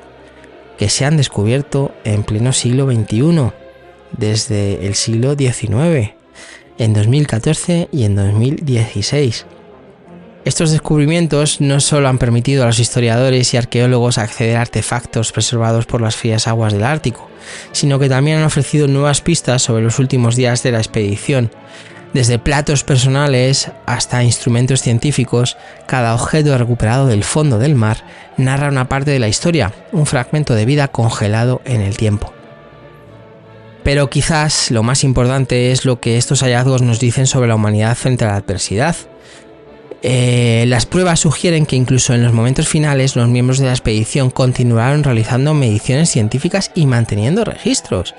que se han descubierto en pleno siglo XXI, desde el siglo XIX, en 2014 y en 2016. Estos descubrimientos no solo han permitido a los historiadores y arqueólogos acceder a artefactos preservados por las frías aguas del Ártico, sino que también han ofrecido nuevas pistas sobre los últimos días de la expedición. Desde platos personales hasta instrumentos científicos, cada objeto recuperado del fondo del mar narra una parte de la historia, un fragmento de vida congelado en el tiempo. Pero quizás lo más importante es lo que estos hallazgos nos dicen sobre la humanidad frente a la adversidad. Las pruebas sugieren que incluso en los momentos finales los miembros de la expedición continuaron realizando mediciones científicas y manteniendo registros.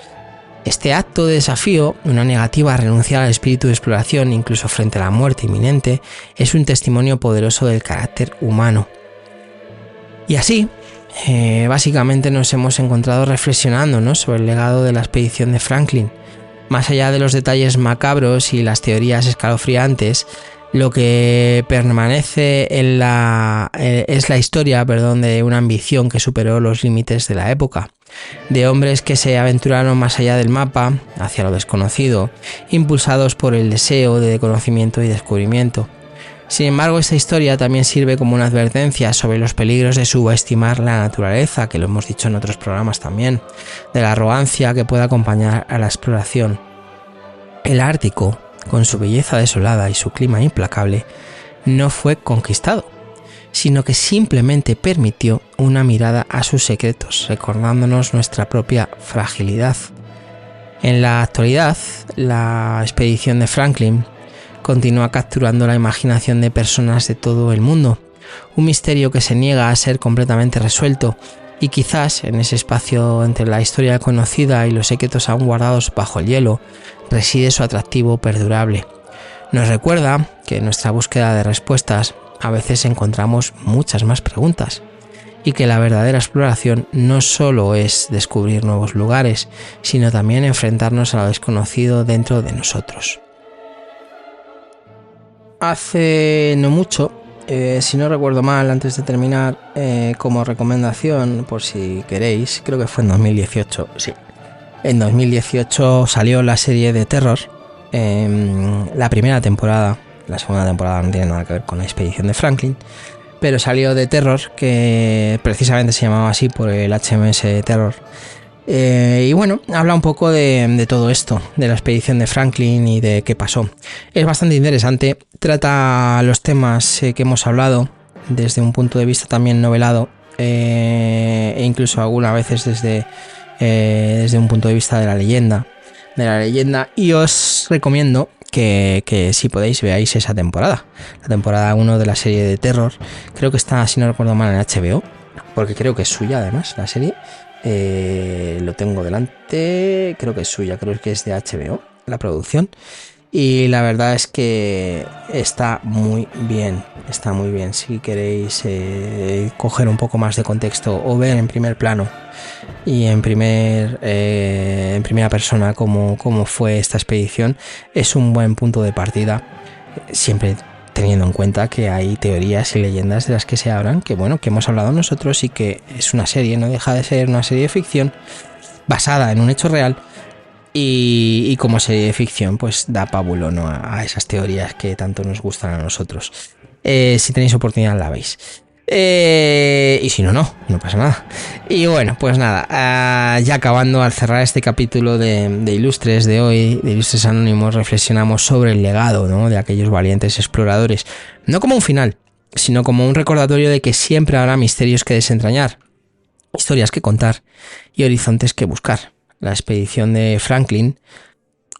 Este acto de desafío, una negativa a renunciar al espíritu de exploración incluso frente a la muerte inminente, es un testimonio poderoso del carácter humano. Y así, básicamente nos hemos encontrado reflexionando, ¿no?, sobre el legado de la expedición de Franklin. Más allá de los detalles macabros y las teorías escalofriantes, Lo que permanece es la historia, de una ambición que superó los límites de la época, de hombres que se aventuraron más allá del mapa, hacia lo desconocido, impulsados por el deseo de conocimiento y descubrimiento. Sin embargo, esta historia también sirve como una advertencia sobre los peligros de subestimar la naturaleza, que lo hemos dicho en otros programas también, de la arrogancia que puede acompañar a la exploración. El Ártico, con su belleza desolada y su clima implacable, no fue conquistado, sino que simplemente permitió una mirada a sus secretos, recordándonos nuestra propia fragilidad. En la actualidad, la expedición de Franklin continúa capturando la imaginación de personas de todo el mundo, un misterio que se niega a ser completamente resuelto, y quizás en ese espacio entre la historia conocida y los secretos aún guardados bajo el hielo reside su atractivo perdurable. Nos recuerda que en nuestra búsqueda de respuestas a veces encontramos muchas más preguntas, y que la verdadera exploración no solo es descubrir nuevos lugares, sino también enfrentarnos a lo desconocido dentro de nosotros. Hace no mucho, si no recuerdo mal, antes de terminar, como recomendación, por si queréis, creo que fue en 2018, sí. En 2018 salió la serie de terror, la primera temporada. La segunda temporada no tiene nada que ver con la expedición de Franklin, pero salió de terror, que precisamente se llamaba así por el HMS Terror. Y bueno, habla un poco de todo esto, de la expedición de Franklin y de qué pasó. Es bastante interesante, trata los temas que hemos hablado desde un punto de vista también novelado, e incluso algunas veces desde un punto de vista de la leyenda, y os recomiendo que si podéis veáis esa temporada, la temporada 1 de la serie de terror. Creo que está, si no recuerdo mal, en HBO, porque creo que es suya además la serie. Lo tengo delante, creo que es suya, creo que es de HBO la producción, y la verdad es que está muy bien. Si queréis coger un poco más de contexto o ver en primer plano y en primera persona cómo fue esta expedición, es un buen punto de partida, siempre teniendo en cuenta que hay teorías y leyendas de las que se hablan, que hemos hablado nosotros, y que es una serie, no deja de ser una serie de ficción basada en un hecho real, y como serie de ficción pues da pábulo, ¿no?, a esas teorías que tanto nos gustan a nosotros. Si tenéis oportunidad la veis. Y si no pasa nada. Y bueno, pues nada, ya acabando, al cerrar este capítulo de Ilustres de hoy, de Ilustres Anónimos, reflexionamos sobre el legado, ¿no?, de aquellos valientes exploradores, no como un final, sino como un recordatorio de que siempre habrá misterios que desentrañar, historias que contar y horizontes que buscar. La expedición de Franklin,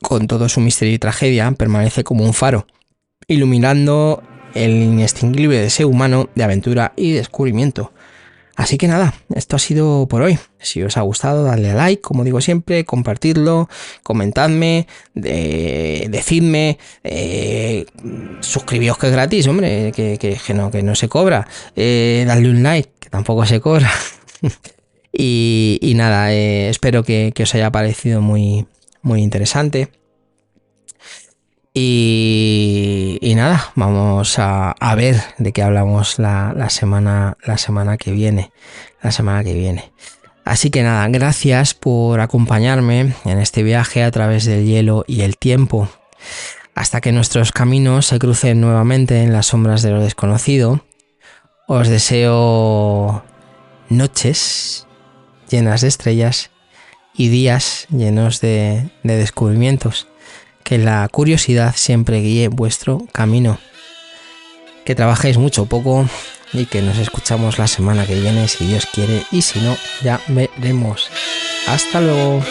con todo su misterio y tragedia, permanece como un faro, iluminando el inextinguible deseo humano de aventura y descubrimiento. Así que nada, esto ha sido por hoy. Si os ha gustado, dadle a like, como digo siempre, compartidlo, comentadme, decidme, suscribíos, que es gratis, hombre, que no se cobra, dadle un like, que tampoco se cobra. y nada, espero que os haya parecido muy, muy interesante. Y nada, vamos a ver de qué hablamos la semana que viene. Así que nada, gracias por acompañarme en este viaje a través del hielo y el tiempo, hasta que nuestros caminos se crucen nuevamente en las sombras de lo desconocido. Os deseo noches llenas de estrellas y días llenos de descubrimientos. Que la curiosidad siempre guíe vuestro camino. Que trabajéis mucho o poco, y que nos escuchamos la semana que viene, si Dios quiere, y si no, ya veremos. Hasta luego.